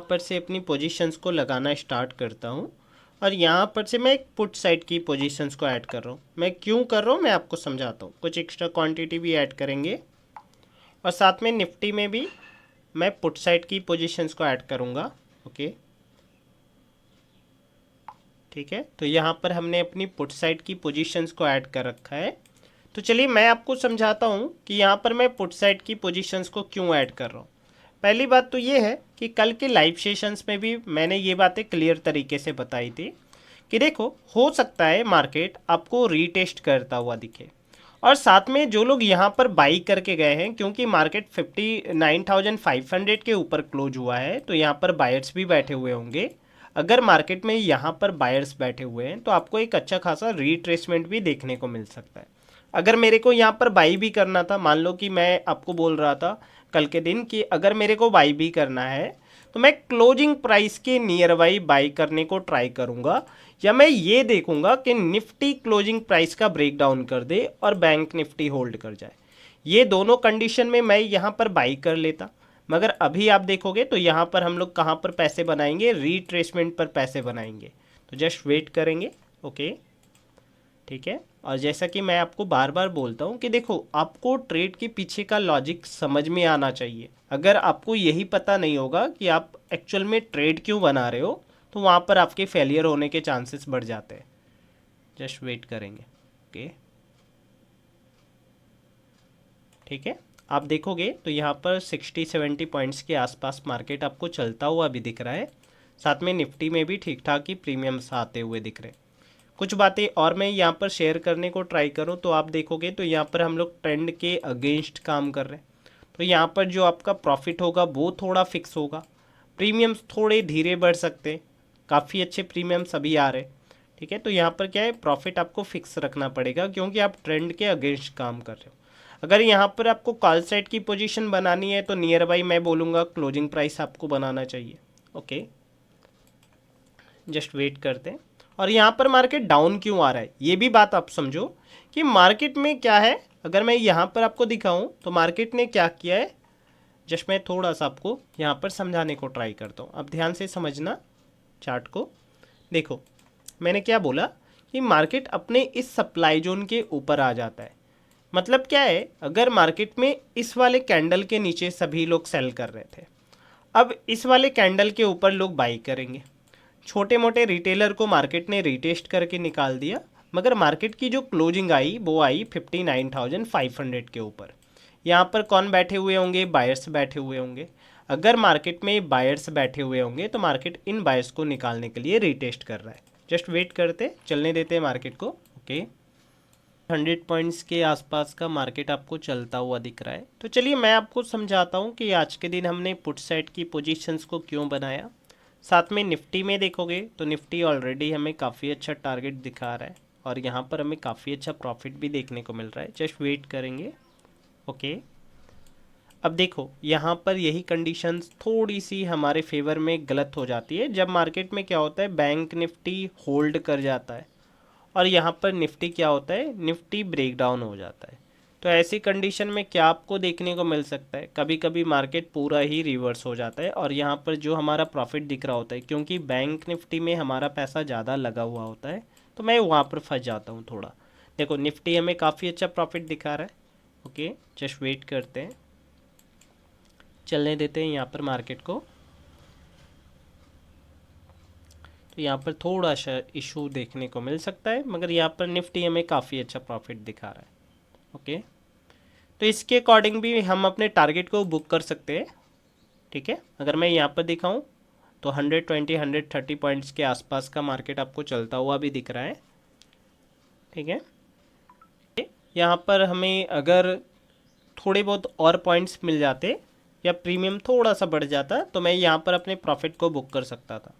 पर से अपनी पोजीशंस को लगाना स्टार्ट करता हूँ और यहाँ पर से मैं एक पुट साइड की पोजीशंस को ऐड कर रहा हूँ। मैं क्यों कर रहा हूँ मैं आपको समझाता हूँ। कुछ एक्स्ट्रा क्वांटिटी भी ऐड करेंगे और साथ में निफ्टी में भी मैं पुट साइड की पोजीशंस को ऐड करूँगा। ओके, ठीक है। तो यहाँ पर हमने अपनी पुट साइड की पोजीशंस को ऐड कर रखा है। तो चलिए मैं आपको समझाता हूँ कि यहाँ पर मैं पुट साइड की पोजीशंस को क्यों ऐड कर रहा हूँ। पहली बात तो ये है कि कल के लाइव सेशंस में भी मैंने ये बातें क्लियर तरीके से बताई थी कि देखो, हो सकता है मार्केट आपको रीटेस्ट करता हुआ दिखे और साथ में जो लोग यहाँ पर बाई करके गए हैं, क्योंकि मार्केट 59,500 के ऊपर क्लोज हुआ है, तो यहाँ पर बायर्स भी बैठे हुए होंगे। अगर मार्केट में यहाँ पर बायर्स बैठे हुए हैं तो आपको एक अच्छा खासा रीट्रेसमेंट भी देखने को मिल सकता है। अगर मेरे को यहाँ पर बाई भी करना था, मान लो कि मैं आपको बोल रहा था कल के दिन कि अगर मेरे को बाई भी करना है तो मैं क्लोजिंग प्राइस के नियर बाई बाई करने को ट्राई करूँगा, या मैं ये देखूंगा कि निफ्टी क्लोजिंग प्राइस का ब्रेक डाउन कर दे और बैंक निफ्टी होल्ड कर जाए। ये दोनों कंडीशन में मैं यहाँ पर बाई कर लेता। मगर अभी आप देखोगे तो यहाँ पर हम लोग कहाँ पर पैसे बनाएंगे, रीट्रेसमेंट पर पैसे बनाएंगे। तो जस्ट वेट करेंगे। ओके, ठीक है। और जैसा कि मैं आपको बार बार बोलता हूँ कि देखो, आपको ट्रेड के पीछे का लॉजिक समझ में आना चाहिए। अगर आपको यही पता नहीं होगा कि आप एक्चुअल में ट्रेड क्यों बना रहे हो तो वहाँ पर आपके फेलियर होने के चांसेस बढ़ जाते हैं। जस्ट वेट करेंगे। ओके, ठीक है। आप देखोगे तो यहाँ पर 60-70 पॉइंट्स के आसपास मार्केट आपको चलता हुआ भी दिख रहा है। साथ में निफ्टी में भी ठीक ठाक ही प्रीमियम्स आते हुए दिख रहे हैं। कुछ बातें और मैं यहाँ पर शेयर करने को ट्राई करूँ तो आप देखोगे तो यहाँ पर हम लोग ट्रेंड के अगेंस्ट काम कर रहे हैं। तो यहाँ पर जो आपका प्रॉफिट होगा वो थोड़ा फिक्स होगा। प्रीमियम्स थोड़े धीरे बढ़ सकते हैं, काफ़ी अच्छे प्रीमियम्स अभी आ रहे हैं। ठीक है, तो यहाँ पर क्या है, प्रॉफिट आपको फिक्स रखना पड़ेगा क्योंकि आप ट्रेंड के अगेंस्ट काम कर रहे हो। अगर यहाँ पर आपको कॉल साइड की पोजीशन बनानी है तो नियर बाई मैं बोलूँगा क्लोजिंग प्राइस आपको बनाना चाहिए। ओके, जस्ट वेट करते हैं। और यहाँ पर मार्केट डाउन क्यों आ रहा है ये भी बात आप समझो कि मार्केट में क्या है। अगर मैं यहाँ पर आपको दिखाऊं तो मार्केट ने क्या किया है, जस्ट मैं थोड़ा सा आपको यहाँ पर समझाने को ट्राई करता हूँ। अब ध्यान से समझना चार्ट को। देखो, मैंने क्या बोला कि मार्केट अपने इस सप्लाई जोन के ऊपर आ जाता है। मतलब क्या है, अगर मार्केट में इस वाले कैंडल के नीचे सभी लोग सेल कर रहे थे, अब इस वाले कैंडल के ऊपर लोग बाई करेंगे। छोटे मोटे रिटेलर को मार्केट ने रिटेस्ट करके निकाल दिया, मगर मार्केट की जो क्लोजिंग आई वो आई 59,500 के ऊपर। यहाँ पर कौन बैठे हुए होंगे, बायर्स बैठे हुए होंगे। अगर मार्केट में बायर्स बैठे हुए होंगे तो मार्केट इन बायर्स को निकालने के लिए रिटेस्ट कर रहा है। जस्ट वेट करते, चलने देते हैं मार्केट को। ओके, 100 पॉइंट्स के आसपास का मार्केट आपको चलता हुआ दिख रहा है। तो चलिए मैं आपको समझाता हूँ कि आज के दिन हमने पुट साइड की पोजीशंस को क्यों बनाया। साथ में निफ्टी में देखोगे तो निफ्टी ऑलरेडी हमें काफ़ी अच्छा टारगेट दिखा रहा है और यहाँ पर हमें काफ़ी अच्छा प्रॉफिट भी देखने को मिल रहा है। जस्ट वेट करेंगे। ओके, अब देखो यहाँ पर यही कंडीशंस थोड़ी सी हमारे फेवर में गलत हो जाती है जब मार्केट में क्या होता है, बैंक निफ्टी होल्ड कर जाता है और यहाँ पर निफ्टी क्या होता है, निफ्टी ब्रेक डाउन हो जाता है। तो ऐसी कंडीशन में क्या आपको देखने को मिल सकता है, कभी कभी मार्केट पूरा ही रिवर्स हो जाता है और यहाँ पर जो हमारा प्रॉफिट दिख रहा होता है, क्योंकि बैंक निफ्टी में हमारा पैसा ज़्यादा लगा हुआ होता है तो मैं वहाँ पर फंस जाता हूँ थोड़ा। देखो निफ्टी हमें काफ़ी अच्छा प्रॉफिट दिखा रहा है। ओके, जस्ट वेट करते हैं, चलने देते हैं यहाँ पर मार्केट को। तो यहाँ पर थोड़ा सा इशू देखने को मिल सकता है, मगर यहाँ पर निफ्टी हमें काफ़ी अच्छा प्रॉफिट दिखा रहा है। ओके, तो इसके अकॉर्डिंग भी हम अपने टारगेट को बुक कर सकते हैं। ठीक है, अगर मैं यहाँ पर दिखाऊं तो 120-130 पॉइंट्स के आसपास का मार्केट आपको चलता हुआ भी दिख रहा है। ठीक है, यहाँ पर हमें अगर थोड़े बहुत और पॉइंट्स मिल जाते या प्रीमियम थोड़ा सा बढ़ जाता तो मैं यहाँ पर अपने प्रॉफिट को बुक कर सकता था।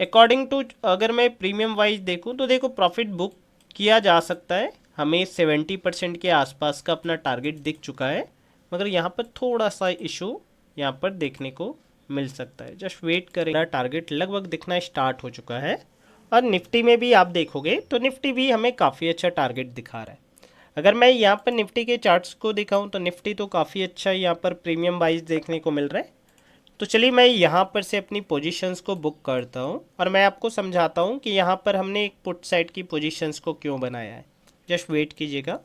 अकॉर्डिंग टू अगर मैं प्रीमियम वाइज देखूँ तो देखो प्रॉफिट बुक किया जा सकता है। हमें 70% के आसपास का अपना टारगेट दिख चुका है, मगर यहाँ पर थोड़ा सा इशू यहाँ पर देखने को मिल सकता है। जस्ट वेट करें, टारगेट लगभग दिखना स्टार्ट हो चुका है। और निफ्टी में भी आप देखोगे तो निफ्टी भी हमें काफ़ी अच्छा टारगेट दिखा रहा है। अगर मैं यहाँ पर निफ्टी के चार्ट्स को दिखाऊँ तो निफ्टी तो काफ़ी अच्छा यहाँ पर प्रीमियम वाइज देखने को मिल रहा है। तो चलिए मैं यहाँ पर से अपनी पोजीशंस को बुक करता हूँ और मैं आपको समझाता हूँ कि यहाँ पर हमने एक पुट साइड की पोजीशंस को क्यों बनाया है। जस्ट वेट कीजिएगा,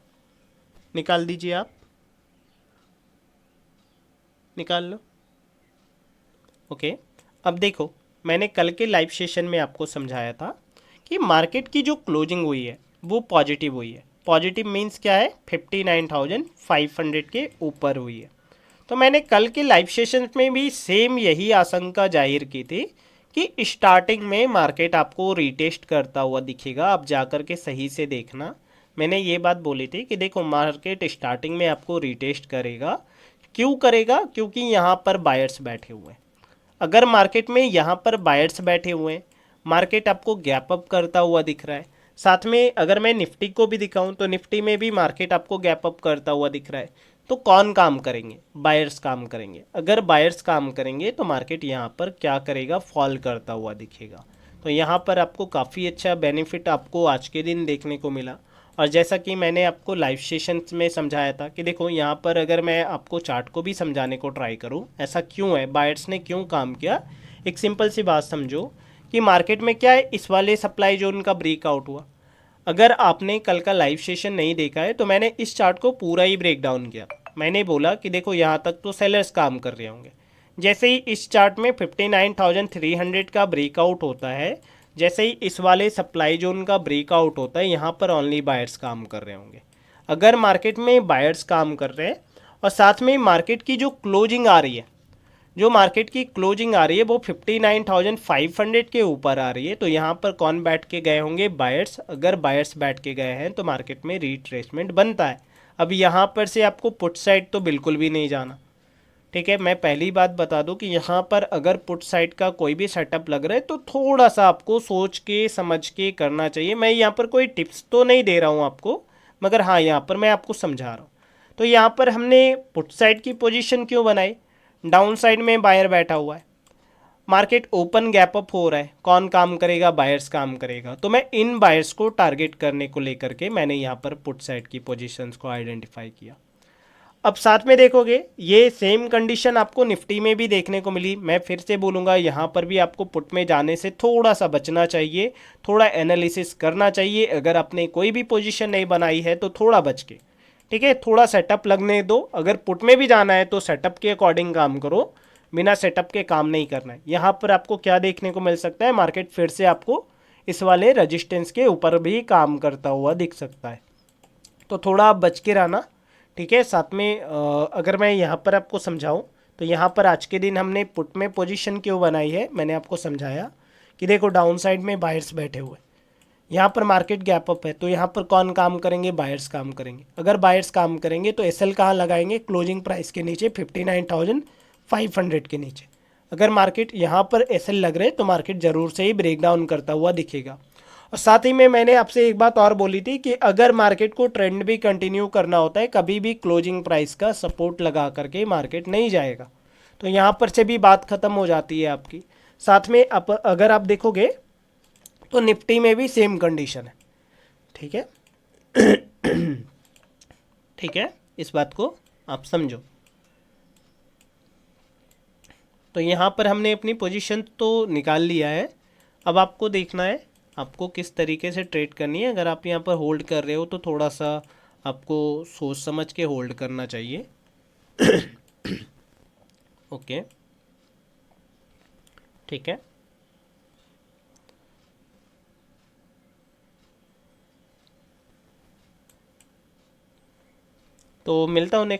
निकाल दीजिए आप, निकाल लो। ओके, अब देखो, मैंने कल के लाइव सेशन में आपको समझाया था कि मार्केट की जो क्लोजिंग हुई है वो पॉजिटिव हुई है। पॉजिटिव मीन्स क्या है, 59,500 के ऊपर हुई है। तो मैंने कल के लाइव सेशन में भी सेम यही आशंका जाहिर की थी कि स्टार्टिंग में मार्केट आपको रिटेस्ट करता हुआ दिखेगा। आप जाकर के सही से देखना, मैंने ये बात बोली थी कि देखो मार्केट स्टार्टिंग में आपको रिटेस्ट करेगा। क्यों करेगा, क्योंकि यहाँ पर बायर्स बैठे हुए हैं। अगर मार्केट में यहाँ पर बायर्स बैठे हुए हैं, मार्केट आपको गैप अप करता हुआ दिख रहा है। साथ में अगर मैं निफ्टी को भी दिखाऊं तो निफ्टी में भी मार्केट आपको गैप अप करता हुआ दिख रहा है। तो कौन काम करेंगे, बायर्स काम करेंगे। अगर बायर्स काम करेंगे तो मार्केट यहाँ पर क्या करेगा, फॉल करता हुआ दिखेगा। तो यहाँ पर आपको काफ़ी अच्छा बेनिफिट आपको आज के दिन देखने को मिला। और जैसा कि मैंने आपको लाइव सेशंस में समझाया था कि देखो यहाँ पर अगर मैं आपको चार्ट को भी समझाने को ट्राई करूँ ऐसा क्यों है, बायर्स ने क्यों काम किया, एक सिंपल सी बात समझो कि मार्केट में क्या है, इस वाले सप्लाई जोन का ब्रेकआउट हुआ। अगर आपने कल का लाइव सेशन नहीं देखा है तो मैंने इस चार्ट को पूरा ही ब्रेक डाउन किया। मैंने बोला कि देखो यहाँ तक तो सेलर्स काम कर रहे होंगे। जैसे ही इस चार्ट में 59,300 का ब्रेकआउट होता है, जैसे ही इस वाले सप्लाई जोन का ब्रेकआउट होता है, यहाँ पर ओनली बायर्स काम कर रहे होंगे। अगर मार्केट में बायर्स काम कर रहे हैं और साथ में मार्केट की जो क्लोजिंग आ रही है, जो मार्केट की क्लोजिंग आ रही है वो 59,500 के ऊपर आ रही है, तो यहाँ पर कौन बैठ के गए होंगे, बायर्स। अगर बायर्स बैठ के गए हैं तो मार्केट में रिट्रेसमेंट बनता है। अब यहाँ पर से आपको पुट साइड तो बिल्कुल भी नहीं जाना, ठीक है। मैं पहली बात बता दूं कि यहाँ पर अगर पुट साइड का कोई भी सेटअप लग रहा है तो थोड़ा सा आपको सोच के समझ के करना चाहिए। मैं यहाँ पर कोई टिप्स तो नहीं दे रहा हूँ आपको, मगर हाँ यहाँ पर मैं आपको समझा रहा हूँ। तो यहाँ पर हमने पुट साइड की पोजीशन क्यों बनाई, डाउन साइड में बायर बैठा हुआ है, मार्केट ओपन गैप अप हो रहा है, कौन काम करेगा, बायर्स काम करेगा। तो मैं इन बायर्स को टारगेट करने को लेकर के मैंने यहाँ पर पुट साइड की पोजीशंस को आइडेंटिफाई किया। अब साथ में देखोगे ये सेम कंडीशन आपको निफ्टी में भी देखने को मिली। मैं फिर से बोलूँगा यहाँ पर भी आपको पुट में जाने से थोड़ा सा बचना चाहिए, थोड़ा एनालिसिस करना चाहिए। अगर आपने कोई भी पोजीशन नहीं बनाई है तो थोड़ा बच के, ठीक है, थोड़ा सेटअप लगने दो। अगर पुट में भी जाना है तो सेटअप के अकॉर्डिंग काम करो, बिना सेटअप के काम नहीं करना है। यहाँ पर आपको क्या देखने को मिल सकता है, मार्केट फिर से आपको इस वाले रजिस्टेंस के ऊपर भी काम करता हुआ दिख सकता है। तो थोड़ा आप बच के रहना, ठीक है। साथ में अगर मैं यहाँ पर आपको समझाऊँ तो यहाँ पर आज के दिन हमने पुट में पोजीशन क्यों बनाई है, मैंने आपको समझाया कि देखो डाउन साइड में बायर्स बैठे हुए, यहाँ पर मार्केट गैप अप है, तो यहाँ पर कौन काम करेंगे, बायर्स काम करेंगे। अगर बायर्स काम करेंगे तो एसएल कहाँ लगाएंगे, क्लोजिंग प्राइस के नीचे 59,500 के नीचे। अगर मार्केट यहाँ पर एसएल लग रहे तो मार्केट ज़रूर से ही ब्रेक डाउन करता हुआ दिखेगा। और साथ ही में मैंने आपसे एक बात और बोली थी कि अगर मार्केट को ट्रेंड भी कंटिन्यू करना होता है, कभी भी क्लोजिंग प्राइस का सपोर्ट लगा करके मार्केट नहीं जाएगा। तो यहाँ पर से भी बात ख़त्म हो जाती है आपकी। साथ में अगर आप देखोगे तो निफ्टी में भी सेम कंडीशन है, ठीक है। ठीक है, इस बात को आप समझो। तो यहाँ पर हमने अपनी पोजीशन तो निकाल लिया है। अब आपको देखना है आपको किस तरीके से ट्रेड करनी है। अगर आप यहाँ पर होल्ड कर रहे हो तो थोड़ा सा आपको सोच समझ के होल्ड करना चाहिए। ओके, ठीक है। तो मिलता हूँ नेक्स्ट